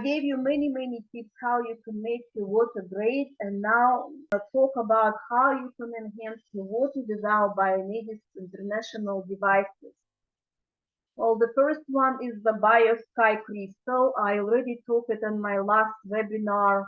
gave you many tips how you can make your water great, and now I'll talk about how you can enhance your water with our Biomedis international devices. Well, the first one is the BioSky Crystal. I already talked it in my last webinar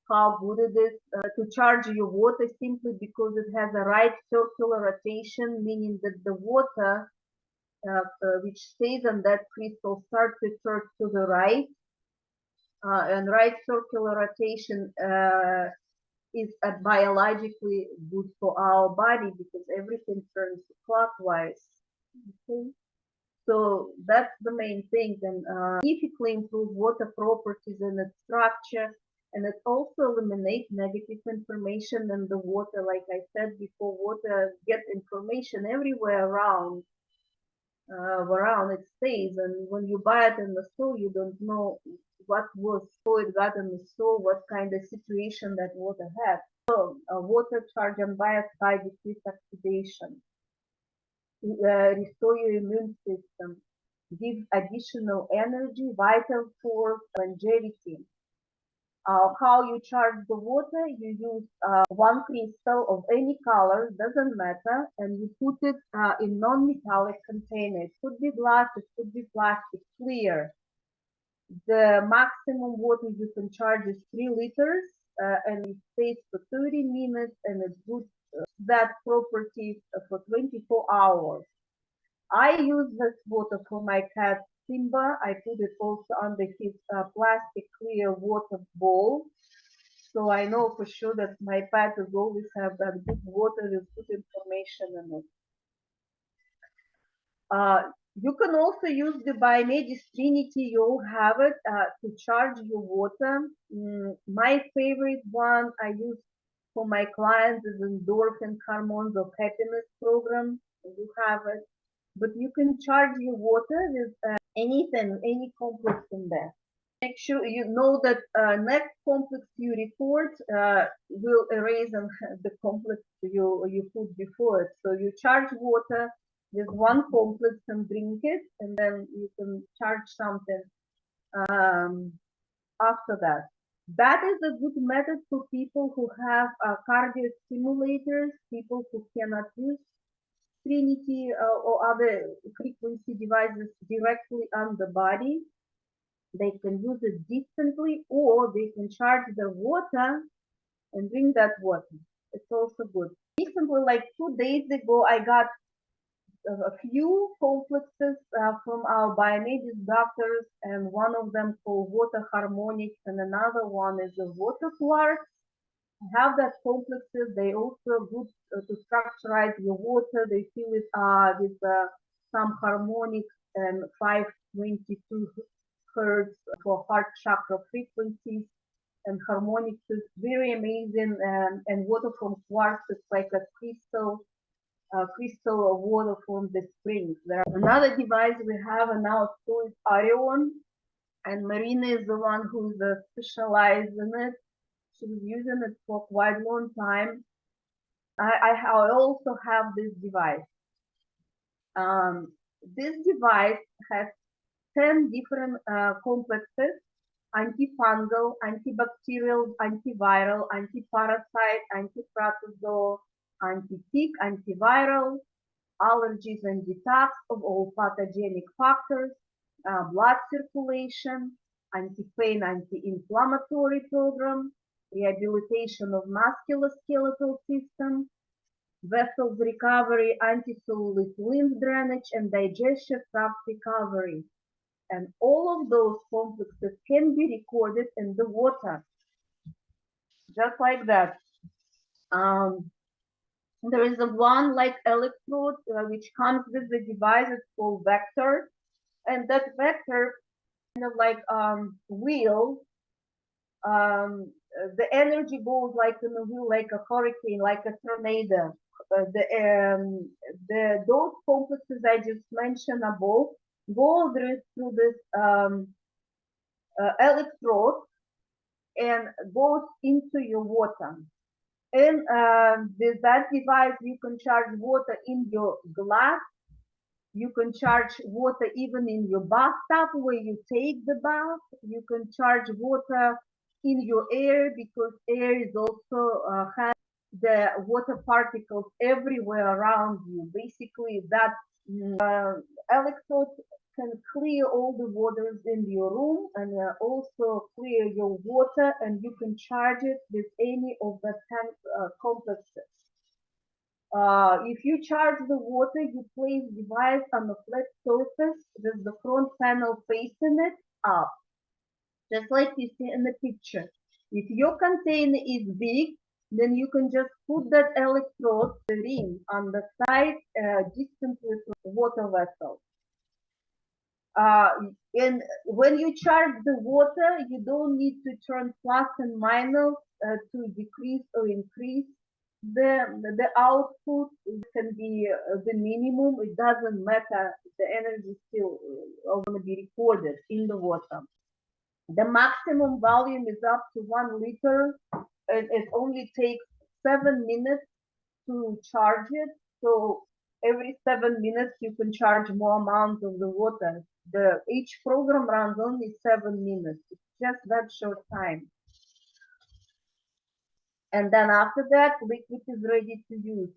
how good it is to charge your water simply because it has a right circular rotation, meaning that the water which stays on that crystal starts to turn to the right. And right circular rotation is biologically good for our body because everything turns clockwise. Okay. So that's the main thing, and significantly improve water properties and its structure, and it also eliminates negative information in the water. Like I said before, water gets information everywhere around it stays, and when you buy it in the store, you don't know what was so it got in the store, what kind of situation that water had. So water charge and biosky decrease oxidation, restore your immune system, give additional energy, vital force, longevity. How you charge the water, you use one crystal of any color, doesn't matter, and you put it in non-metallic container. It could be glass, it could be plastic, clear. The maximum water you can charge is 3 liters, and it stays for 30 minutes, and it's good that property for 24 hours. I use this water for my cat Simba. I put it also under his plastic clear water bowl. So I know for sure that my pet will always have that good water with good information in it. You can also use the Biomedis Trinity, you all have it, to charge your water. My favorite one I use for my clients is endorphin hormones of happiness program. You have it. But you can charge your water with anything, any complex in there. Make sure you know that next complex you report will erase the complex you put before it. So you charge water with one complex and drink it, and then you can charge something after that. That is a good method for people who have cardio stimulators, people who cannot use Trinity or other frequency devices directly on the body. They can use it distantly, or they can charge their water and drink that water. It's also good. Recently, like 2 days ago, I got a few complexes from our Biomedis doctors, and one of them called water harmonics, and another one is a water quartz. I have that complexes. They also good to structurize your water. They fill it with some harmonics and 522 hertz for heart chakra frequencies, and harmonics is very amazing, and water from quartz is like a crystal water from the springs. There another device we have in our store is Arion, and Marina is the one who's specialized in it. She was using it for quite a long time. I also have this device. This device has 10 different complexes: antifungal, antibacterial, antiviral, antiparasite, antiprotozoal, anti-tick, antiviral, allergies and detox of all pathogenic factors, blood circulation, anti-pain, anti-inflammatory program, rehabilitation of musculoskeletal system, vessels recovery, anti-cellulite lymph drainage, and digestive tract recovery. And all of those complexes can be recorded in the water, just like that. There is a one like electrode which comes with the device. It's called vector, and that vector kind of like wheel. The energy goes like in a wheel, like a hurricane, like a tornado. Those complexes I just mentioned above go through this electrode and goes into your water. And with that device, you can charge water in your glass You can charge water even in your bathtub where you take the bath. You can charge water in your air because air is also has the water particles everywhere around you. Basically, that electrode can clear all the waters in your room and also clear your water, and you can charge it with any of the 10 complexes. If you charge the water, you place device on a flat surface with the front panel facing it up, just like you see in the picture. If your container is big, then you can just put that electrode, the ring, on the side distantly from the water vessel. Uh, and when you charge the water, you don't need to turn plus and minus to decrease or increase the output. It can be the minimum. It doesn't matter. The energy still going to be recorded in the water. The maximum volume is up to 1 liter. It only takes 7 minutes to charge it. So every 7 minutes you can charge more amount of the water. Each program runs only 7 minutes. It's just that short time. And then after that, liquid is ready to use.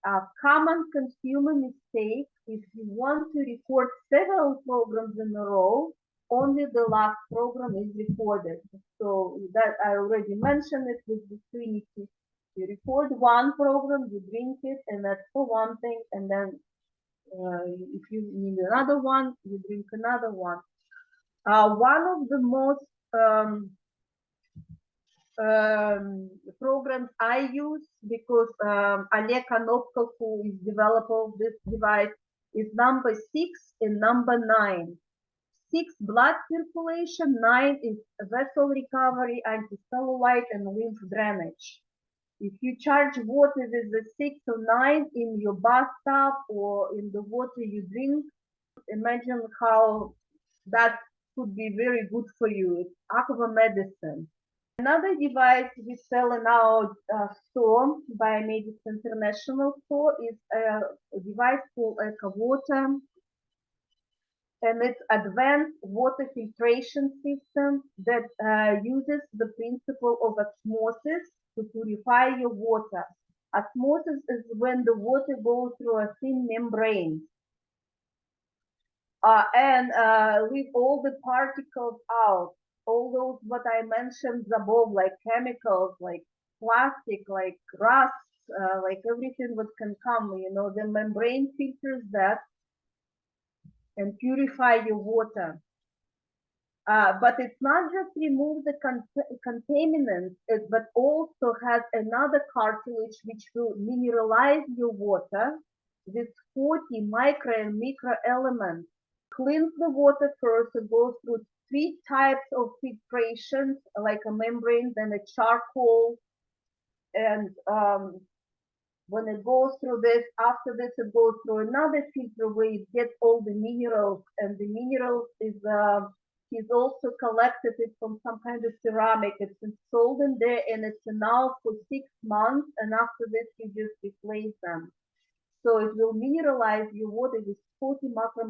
A common consumer mistake, if you want to record several programs in a row, only the last program is recorded. So that I already mentioned it with the Trinity. You record one program, you drink it, and that's for one thing. And then if you need another one, you drink another one. One of the most programs I use because Oleg Anopkov, who is developer of this device, is number 6 and number 9. 6 blood circulation, 9 is vessel recovery, anticellulite, and lymph drainage. If you charge water with the 6 or 9 in your bathtub or in the water you drink, imagine how that could be very good for you. It's aqua medicine. Another device we sell in our store, Biomedis International store, is a device called EcoWater, and it's advanced water filtration system that uses the principle of osmosis to purify your water. Osmosis is when the water goes through a thin membrane and leave all the particles out. All those what I mentioned above, like chemicals, like plastic, like rust, like everything what can come, the membrane filters that and purify your water. But it's not just remove the contaminants, but also has another cartilage which will mineralize your water with 40 micro and micro elements. Cleans the water first. It goes through 3 types of filtration, like a membrane, then a charcoal, and when it goes through this, after this it goes through another filter where it gets all the minerals, and the minerals is also collected it from some kind of ceramic. It's installed in there and it's now for 6 months, and after this you just replace them. So it will mineralize your water with 40 micro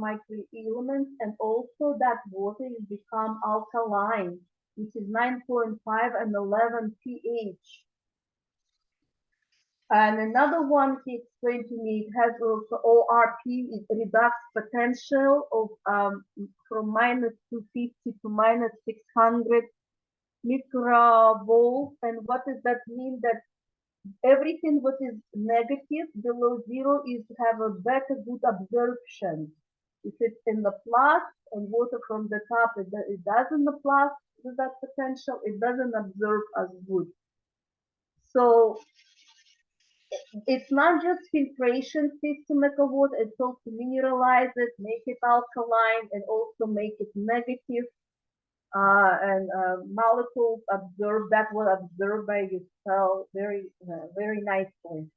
elements, and also that water will become alkaline, which is 9.5 and 11 pH. And another one he explained to me, it has also ORP, it reducts potential of from minus 250 to minus 600 microvolts. And what does that mean? That everything what is negative below zero is have a better good absorption. If it's in the plus and water from the top, it doesn't the plus with that potential, it doesn't absorb as good. So it's not just filtration system of water, it's also mineralize it, make it alkaline, and also make it negative. And molecules absorb that will absorb by your cell very nicely.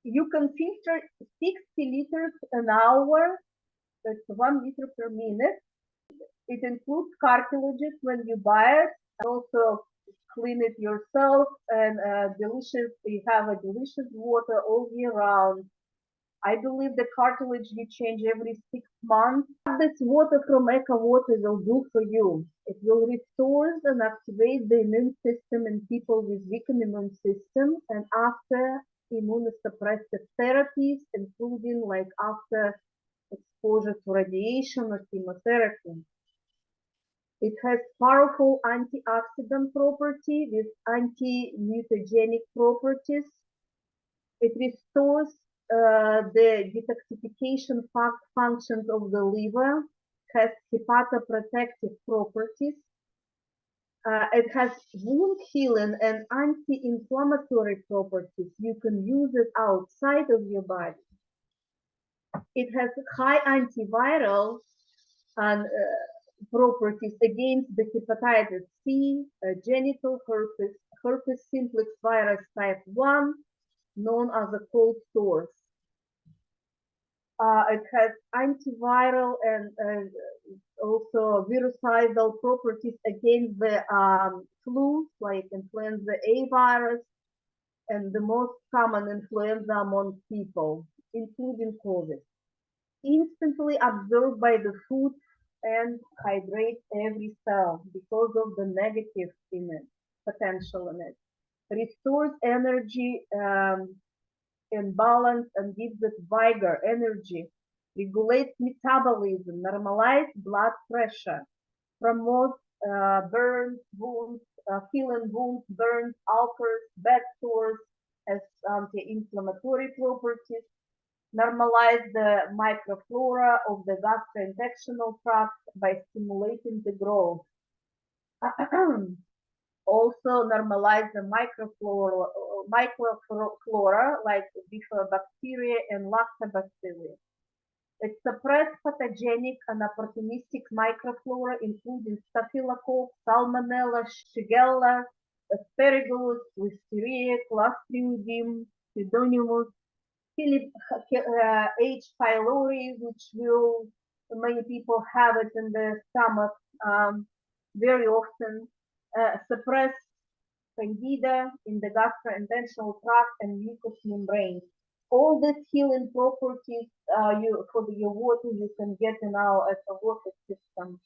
You can filter 60 liters an hour. That's 1 liter per minute. It includes cartilages when you buy it. Also clean it yourself, and delicious. You have a delicious water all year round. I believe the cartilage you change every 6 months. What this water from Eco Water will do for you, it will restore and activate the immune system in people with weakened immune system and after immunosuppressive therapies, including like after exposure to radiation or chemotherapy. It has powerful antioxidant property with anti-mutagenic properties. It restores the detoxification functions of the liver, has hepatoprotective properties. It has wound healing and anti-inflammatory properties. You can use it outside of your body. It has high antiviral and properties against the hepatitis C, genital herpes, herpes simplex virus type 1, known as a cold sores. It has antiviral and also virucidal properties against the flu, like influenza A virus, and the most common influenza among people, including COVID. Instantly absorbed by the food and hydrates every cell because of the negative in it, potential in it. Restores energy and balance and gives it vigor, energy, regulates metabolism, normalizes blood pressure, promotes burns, wounds, healing wounds, burns, ulcers, bed sores, has anti-inflammatory properties, normalize the microflora of the gastrointestinal tract by stimulating the growth. Also normalize the microflora like bifidobacteria and lactobacteria. It suppresses pathogenic and opportunistic microflora including staphylococcus, salmonella, shigella, aspergillus, listeria, clostridium, pseudomonas, H. pylori, which will many people have it in the stomach very often, suppress candida in the gastrointestinal tract and mucous membrane. All these healing properties for your water you can get in our water system.